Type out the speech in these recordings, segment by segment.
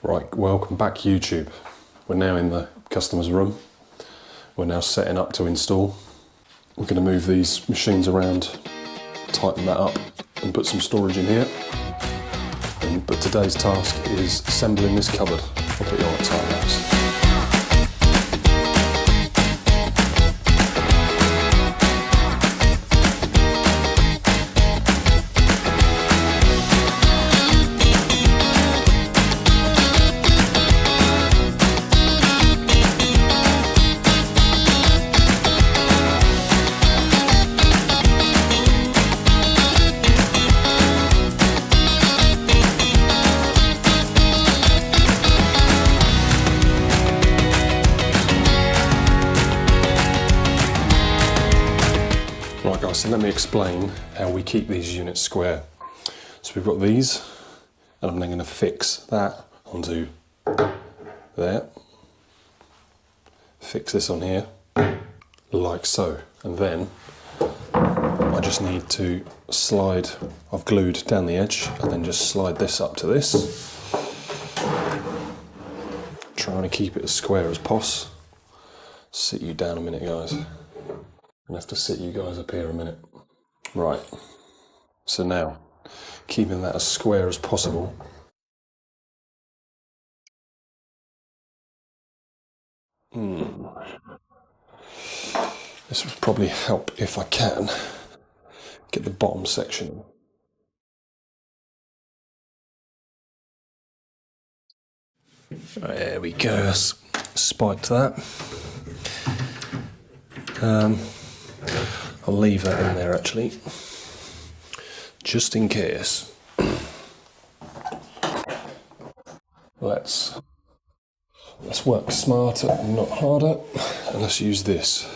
Right, welcome back YouTube. We're now in the customer's room. We're now setting up to install. We're going to move these machines around, tighten that up and put some storage in here. But today's task is assembling this cupboard. I'll put you on a time lapse. Right guys, so let me explain how we keep these units square. So we've got these, and I'm then going to fix that onto there. Fix this on here, like so. And then I just need to slide, I've glued down the edge, and then just slide this up to this. Trying to keep it as square as possible. Sit you down a minute guys. I'm going to have to sit you guys up here a minute. Right, so now, keeping that as square as possible. This would probably help if I can get the bottom section. There we go, spiked that. I'll leave that in there actually, just in case. Let's work smarter and not harder, and let's use this.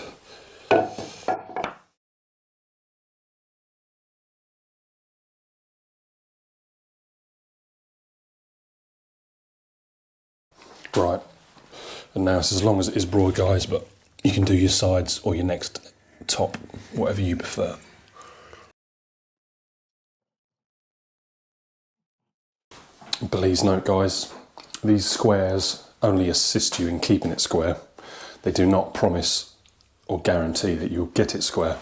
Right, and now it's as long as it is broad guys, but you can do your sides or your next top, whatever you prefer. Please note guys, these squares only assist you in keeping it square. They do not promise or guarantee that you'll get it square.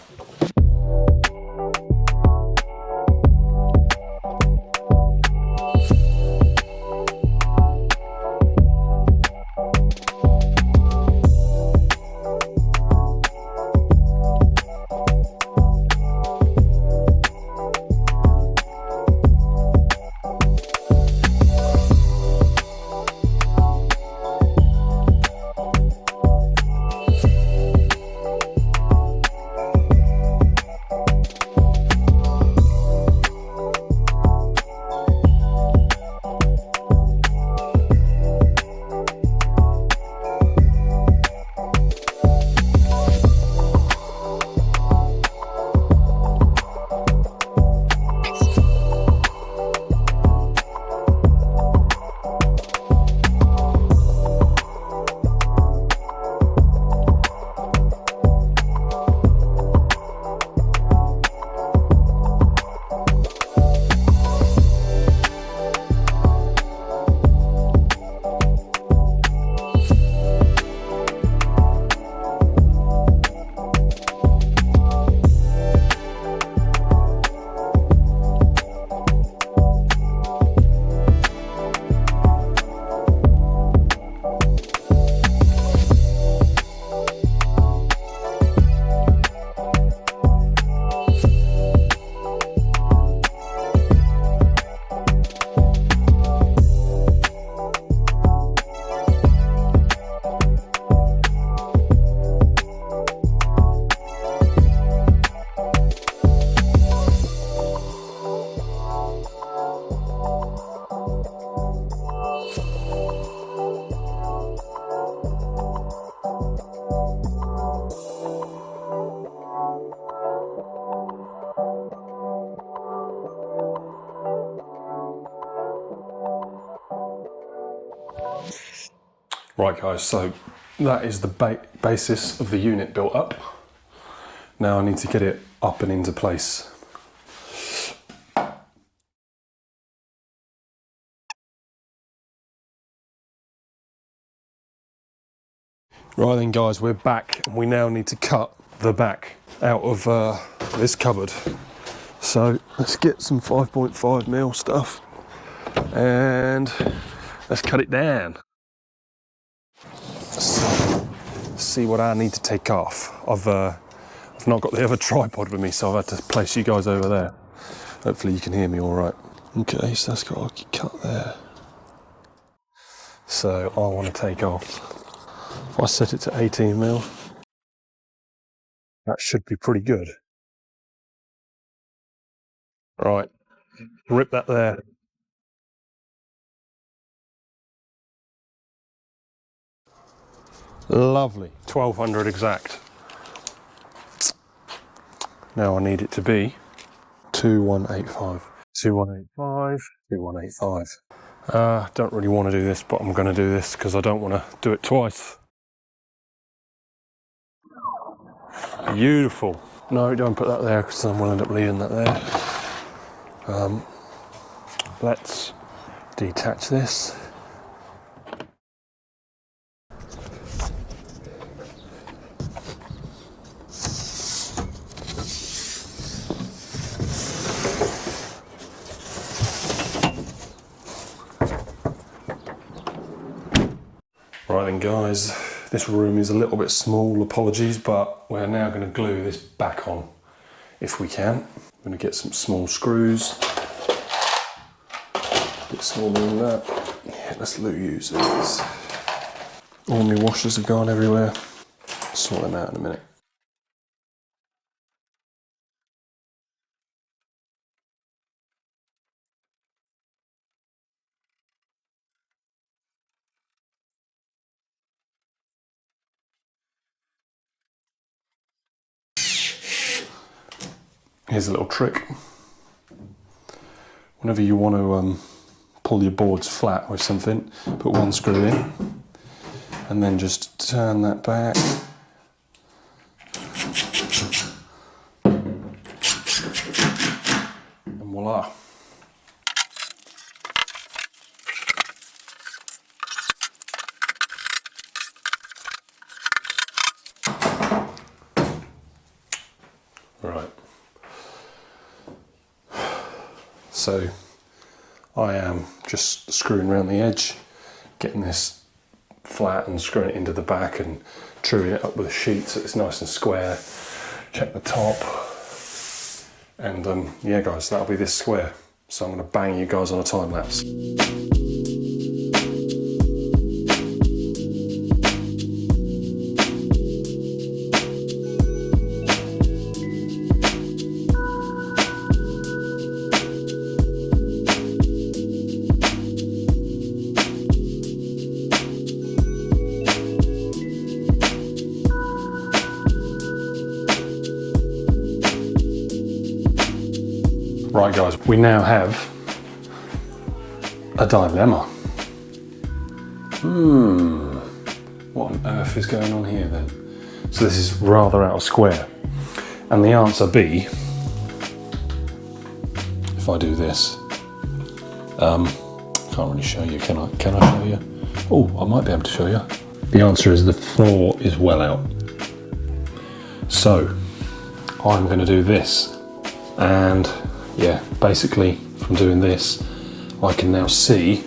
Right guys, so that is the basis of the unit built up. Now I need to get it up and into place. Right then guys, we're back and we now need to cut the back out of this cupboard. So let's get some 5.5mm stuff and let's cut it down. So, let's see what I need to take off. I've not got the other tripod with me, so I've had to place you guys over there. Hopefully you can hear me all right. Okay, so that's got a cut there. So I want to take off. If I set it to 18mm, that should be pretty good. Right, rip that there. Lovely, 1200 exact. Now I need it to be 2185. 2185, 2185. Don't really want to do this, but I'm going to do this because I don't want to do it twice. Beautiful. No, don't put that there because then we'll end up leaving that there. Let's detach this. Right then guys, this room is a little bit small, apologies, but we're now going to glue this back on if we can. I'm going to get some small screws, a bit smaller than that. Yeah, let's use these. All my washers have gone everywhere. Sort them out in a minute. Here's a little trick. Whenever you want to pull your boards flat with something, put one screw in and then just turn that back. And voila. Right. So I am just screwing around the edge, getting this flat and screwing it into the back and truing it up with a sheet so it's nice and square. Check the top. And yeah guys, that'll be this square. So I'm going to bang you guys on a time lapse. Right guys, we now have a dilemma. What on earth is going on here then? So this is rather out of square. And the answer B, if I do this, can't really show you, can I? Can I show you? Oh, I might be able to show you. The answer is the floor is well out. So I'm going to do this, and yeah, basically from doing this, I can now see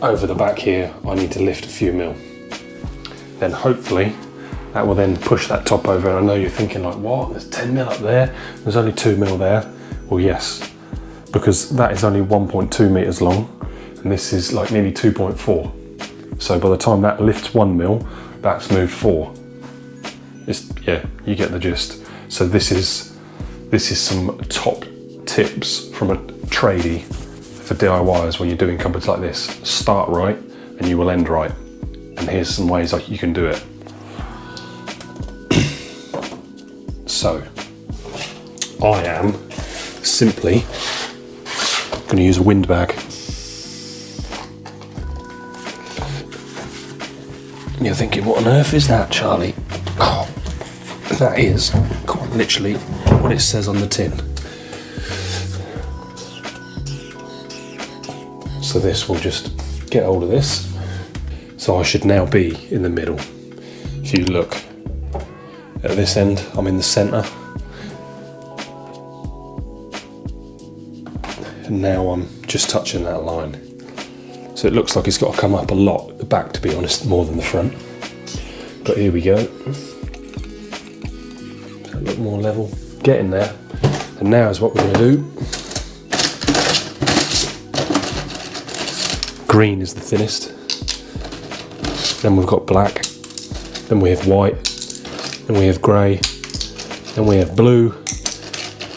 over the back here, I need to lift a few mil. Then hopefully that will then push that top over. And I know you're thinking like, what? There's 10 mil up there. There's only 2 mil there. Well, yes, because that is only 1.2 meters long and this is like nearly 2.4. So by the time that lifts 1 mil, that's moved 4. Yeah, you get the gist. So this is some top tips from a tradie for DIYers when you're doing cupboards like this. Start right and you will end right. And here's some ways like you can do it. So I am simply going to use a windbag. And you're thinking, what on earth is that, Charlie? Oh, that is quite literally what it says on the tin. So this will just get hold of this, So I should now be in the middle. If you look at this end, I'm in the centre. And now I'm just touching that line. So it looks like it's got to come up a lot at the back, to be honest, more than the front. But here we go. A little more level, getting there. And now is what we're going to do. Green is the thinnest. Then we've got black. Then we have white. Then we have grey. Then we have blue.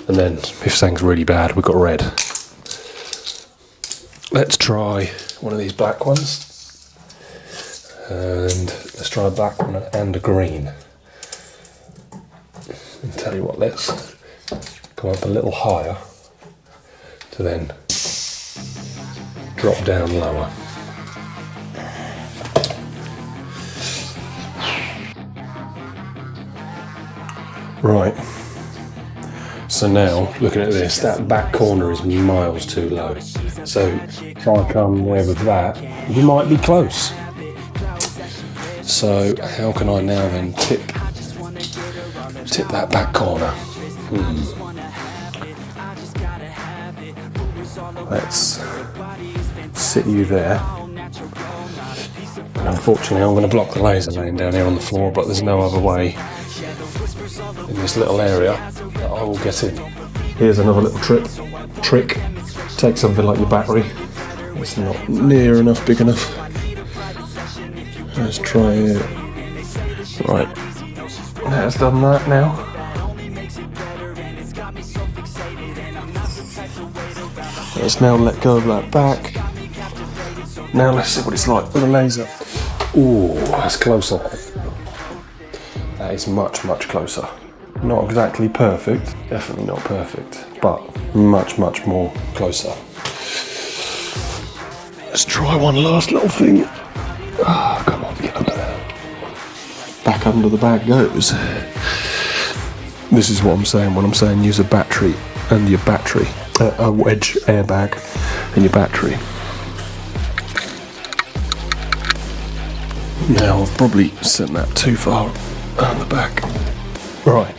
And then, if something's really bad, we've got red. Let's try one of these black ones. And let's try a black one and a green. And tell you what, let's come up a little higher to then drop down lower. Right, so now looking at this, that back corner is miles too low. So if I come there with that, we might be close. So how can I now then tip that back corner? Let's sit you there. And unfortunately I'm going to block the laser laying down here on the floor, but there's no other way in this little area that I will get in. Here's another little trick. Take something like your battery. It's not near enough big enough. Let's try it. Right, that's done that now. Let's now let go of that back. Now let's see what it's like with a laser. Ooh, that's closer. That is much, much closer. Not exactly perfect, definitely not perfect, but much, much more closer. Let's try one last little thing. Ah, come on, get under there. Back under the bag goes. This is what I'm saying when I'm saying use a battery and your battery. A wedge airbag and your battery. Now I've probably sent that too far on the back. Right.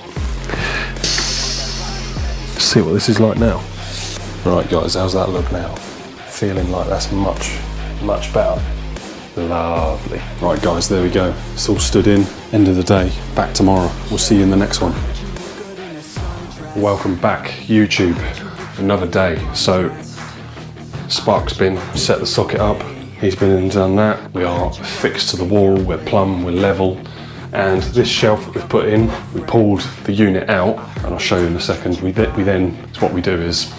See what this is like now. Right guys, how's that look now? Feeling like that's much, much better. Lovely. Right guys, there we go. It's all stood in. End of the day. Back tomorrow. We'll see you in the next one. Welcome back, YouTube. Another day. So Spark's been set the socket up. He's been and done that. We are fixed to the wall. We're plumb. We're level. And this shelf that we've put in, we pulled the unit out, and I'll show you in a second. We then, what we do is,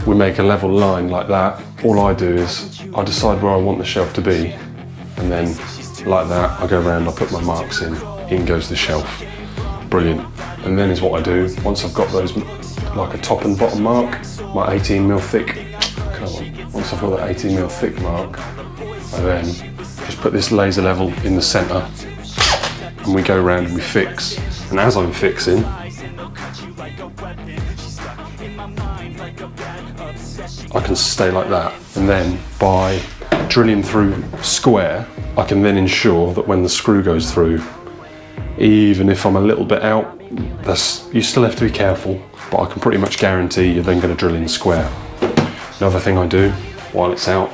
we make a level line like that. All I do is, I decide where I want the shelf to be, and then, like that, I go around, I put my marks in goes the shelf. Brilliant. And then is what I do, once I've got those, like a top and bottom mark, my 18mm thick, come on, once I've got that 18mm thick mark, I then just put this laser level in the centre, and we go around and we fix. And as I'm fixing, I can stay like that. And then by drilling through square, I can then ensure that when the screw goes through, even if I'm a little bit out, you still have to be careful, but I can pretty much guarantee you're then going to drill in square. Another thing I do while it's out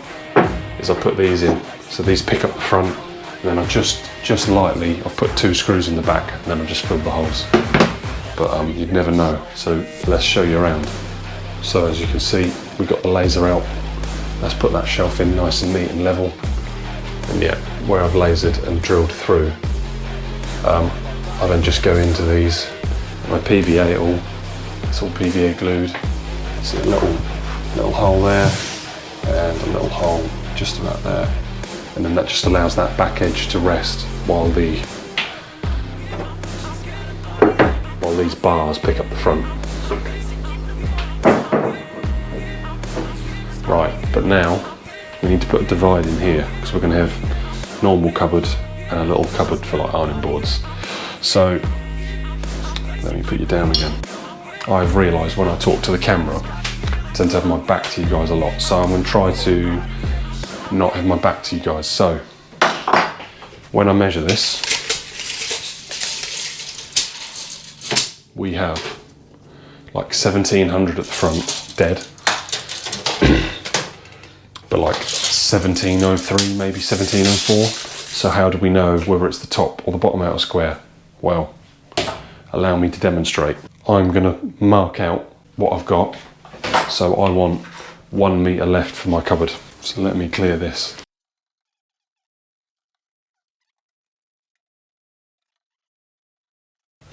is I put these in. So these pick up the front, and then I just lightly, I've put 2 screws in the back, and then I've just filled the holes. But you'd never know, so let's show you around. So as you can see, we've got the laser out. Let's put that shelf in nice and neat and level. And yeah, where I've lasered and drilled through, I then just go into these, my PVA it's all PVA glued. It's a little hole there, and a little hole just about there. And then that just allows that back edge to rest while these bars pick up the front. Right, but now we need to put a divide in here because we're going to have normal cupboard and a little cupboard for like ironing boards. So let me put you down again. I've realised when I talk to the camera, I tend to have my back to you guys a lot, so I'm going to try to not have my back to you guys. So when I measure this, we have like 1700 at the front, dead, but like 1703, maybe 1704. So how do we know whether it's the top or the bottom outer square? Well, allow me to demonstrate. I'm gonna mark out what I've got. So I want 1 metre left for my cupboard. So let me clear this.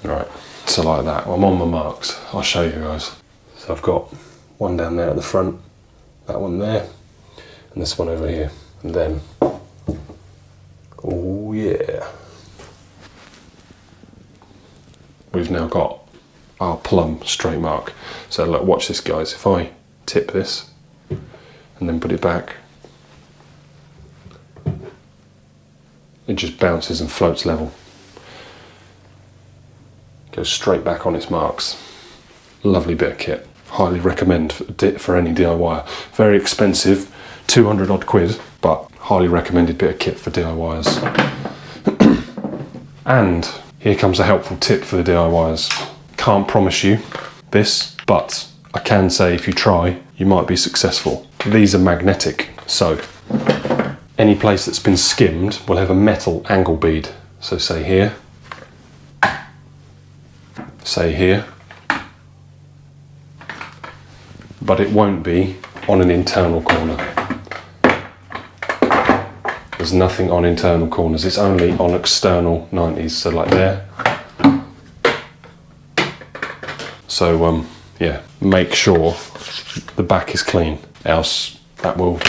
Right, so like that. I'm on my marks. I'll show you guys. So I've got one down there at the front, that one there, and this one over here. And then, oh yeah. We've now got our plumb straight mark. So look, watch this guys. If I tip this and then put it back, it just bounces and floats level. Goes straight back on its marks. Lovely bit of kit. Highly recommend for any DIYer. Very expensive, 200 odd quid, but highly recommended bit of kit for DIYers. And here comes a helpful tip for the DIYers. Can't promise you this, but I can say if you try, you might be successful. These are magnetic, so any place that's been skimmed will have a metal angle bead. So say here, say here, but it won't be on an internal corner. There's nothing on internal corners, it's only on external 90s, so like there. So yeah, make sure the back is clean, else that will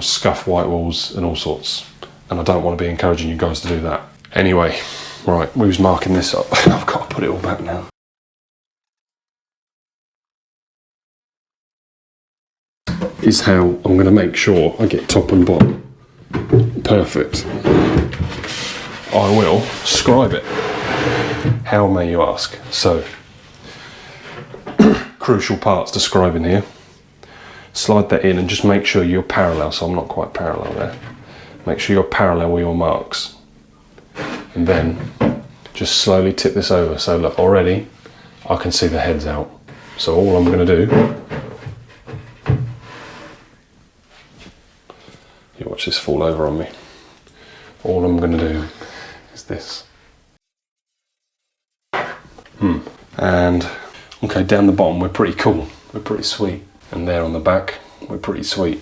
scuff white walls and all sorts. And I don't want to be encouraging you guys to do that. Anyway, right, who's marking this up? I've got to put it all back now. Is how I'm going to make sure I get top and bottom perfect. I will scribe it. How may you ask? So, crucial parts to scribing here. Slide that in and just make sure you're parallel, so I'm not quite parallel there. Make sure you're parallel with your marks. And then just slowly tip this over. So look, already I can see the heads out. So all I'm going to do, you watch this fall over on me. All I'm going to do is this. And okay, down the bottom we're pretty cool, we're pretty sweet. And there on the back, we're pretty sweet.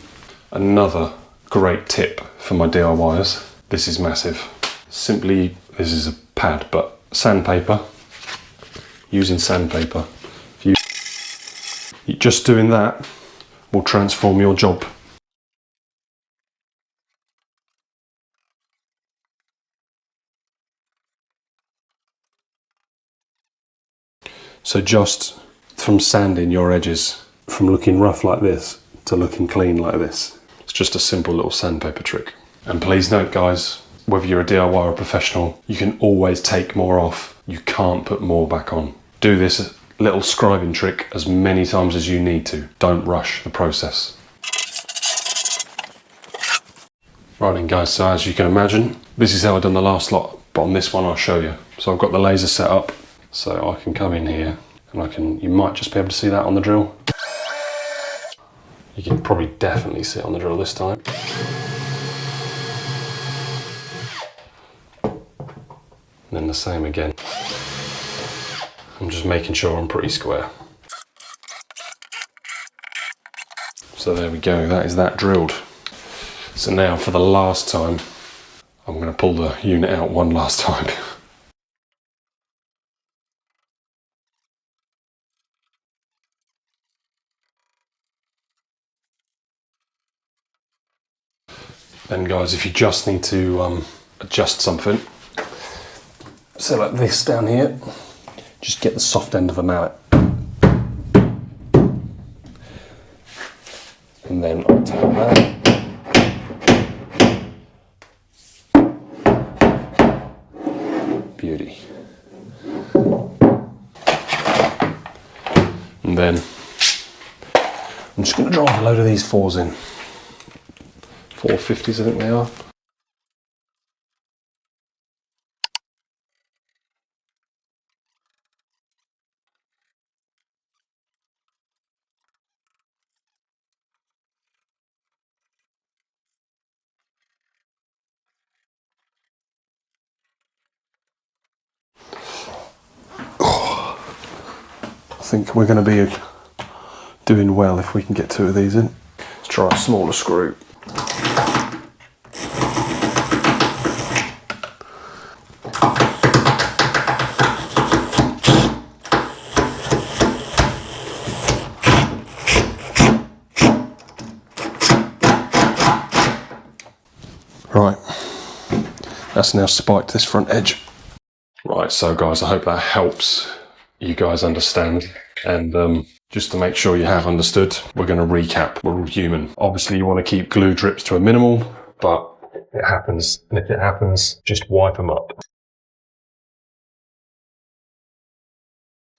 Another great tip for my DIYers. This is massive. Simply, this is a pad, but sandpaper. Using sandpaper. Just doing that will transform your job. So just from sanding your edges, from looking rough like this to looking clean like this. It's just a simple little sandpaper trick. And please note guys, whether you're a DIY or a professional, you can always take more off. You can't put more back on. Do this little scribing trick as many times as you need to. Don't rush the process. Right then guys, so as you can imagine, this is how I've done the last lot, but on this one I'll show you. So I've got the laser set up, so I can come in here and you might just be able to see that on the drill. You can probably definitely see it on the drill this time. And then the same again. I'm just making sure I'm pretty square. So there we go, that is that drilled. So now for the last time, I'm going to pull the unit out one last time. Then guys, if you just need to adjust something, so like this down here, just get the soft end of a mallet. And then I'll take that. Beauty. And then I'm just going to drive a load of these fours in. 450s I think they are. I think we're going to be doing well if we can get 2 of these in. Let's try a smaller screw. Right, that's now spiked this front edge. Right, so guys, I hope that helps you guys understand, and just to make sure you have understood, we're going to recap. We're all human. Obviously you want to keep glue drips to a minimal, but it happens, and if it happens, just wipe them up.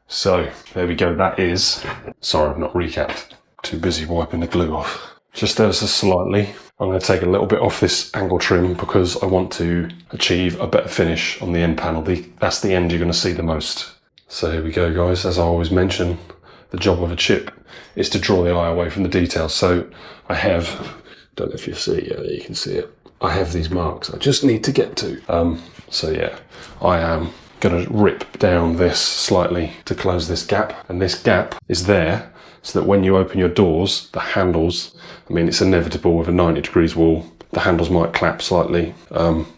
So there we go, that is, sorry I've not recapped, too busy wiping the glue off. Just ever so slightly, I'm going to take a little bit off this angle trim because I want to achieve a better finish on the end panel. That's the end you're going to see the most. So here we go guys, as I always mention, the job of a chip is to draw the eye away from the details. So I have, don't know if you see it, yeah, there you can see it. I have these marks I just need to get to. So yeah, I am going to rip down this slightly to close this gap. And this gap is there so that when you open your doors, the handles, I mean it's inevitable with a 90 degrees wall, the handles might clap slightly.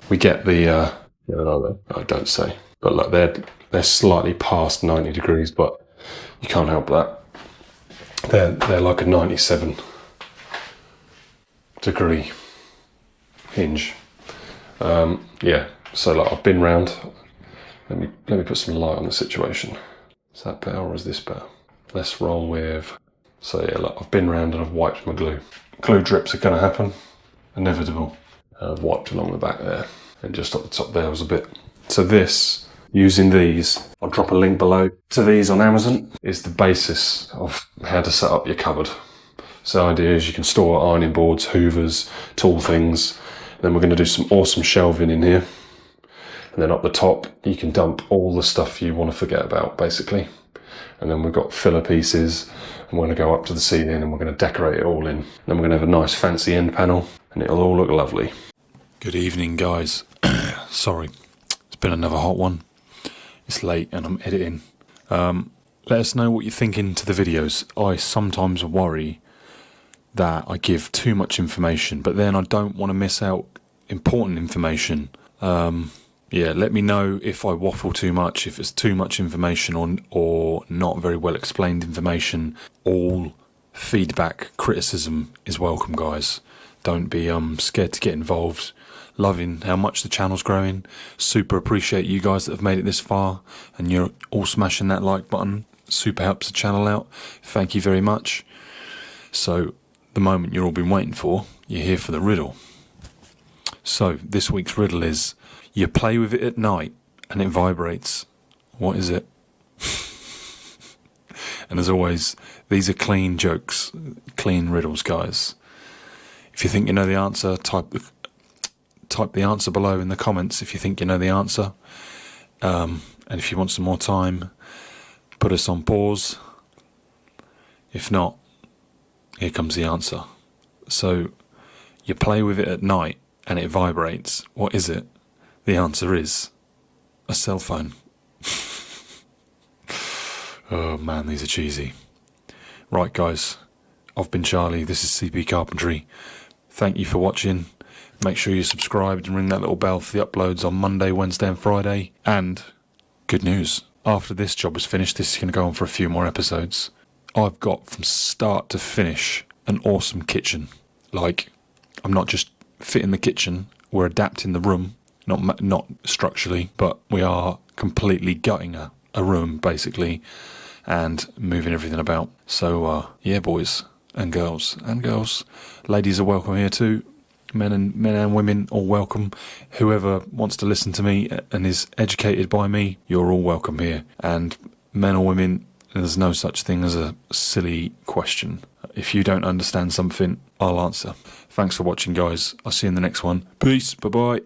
We get the, I don't say, but look, they're slightly past 90 degrees, but you can't help that. They're like a 97 degree hinge. Yeah, so like I've been round. Let me put some light on the situation. Is that better or is this better? Let's roll with. So yeah, look, I've been round and I've wiped my glue. Glue drips are going to happen, inevitable. I've wiped along the back there, and just at the top there was a bit. So this, using these, I'll drop a link below to these on Amazon, is the basis of how to set up your cupboard. So the idea is you can store ironing boards, hoovers, tool things. Then we're going to do some awesome shelving in here. And then up the top, you can dump all the stuff you want to forget about, basically. And then we've got filler pieces, and we're going to go up to the ceiling and we're going to decorate it all in. Then we're going to have a nice fancy end panel, and it'll all look lovely. Good evening, guys. Sorry, it's been another hot one. It's late and I'm editing. Let us know what you're thinking to the videos. I sometimes worry that I give too much information, but then I don't want to miss out important information. Yeah, let me know if I waffle too much, if it's too much information or not very well explained information. All feedback, criticism is welcome, guys. Don't be scared to get involved. Loving how much the channel's growing. Super appreciate you guys that have made it this far, and you're all smashing that like button. Super helps the channel out. Thank you very much. So, the moment you've all been waiting for, you're here for the riddle. So, this week's riddle is, you play with it at night and it vibrates. What is it? And as always, these are clean jokes, clean riddles, guys. If you think you know the answer, type the answer below in the comments if you think you know the answer. And if you want some more time, put us on pause. If not, here comes the answer. So, you play with it at night and it vibrates. What is it? The answer is a cell phone. Oh man, these are cheesy. Right guys, I've been Charlie, this is CP Carpentry. Thank you for watching. Make sure you're subscribed and ring that little bell for the uploads on Monday, Wednesday and Friday. And good news, after this job is finished, this is going to go on for a few more episodes. I've got from start to finish an awesome kitchen. Like, I'm not just fitting the kitchen, we're adapting the room. Not structurally, but we are completely gutting a room, basically, and moving everything about. So, yeah, boys and girls, ladies are welcome here too. Men and women, all welcome. Whoever wants to listen to me and is educated by me, you're all welcome here. And men or women There's no such thing as a silly question. If you don't understand something, I'll answer. Thanks for watching, guys. I'll see you in the next one. Peace. Bye-bye.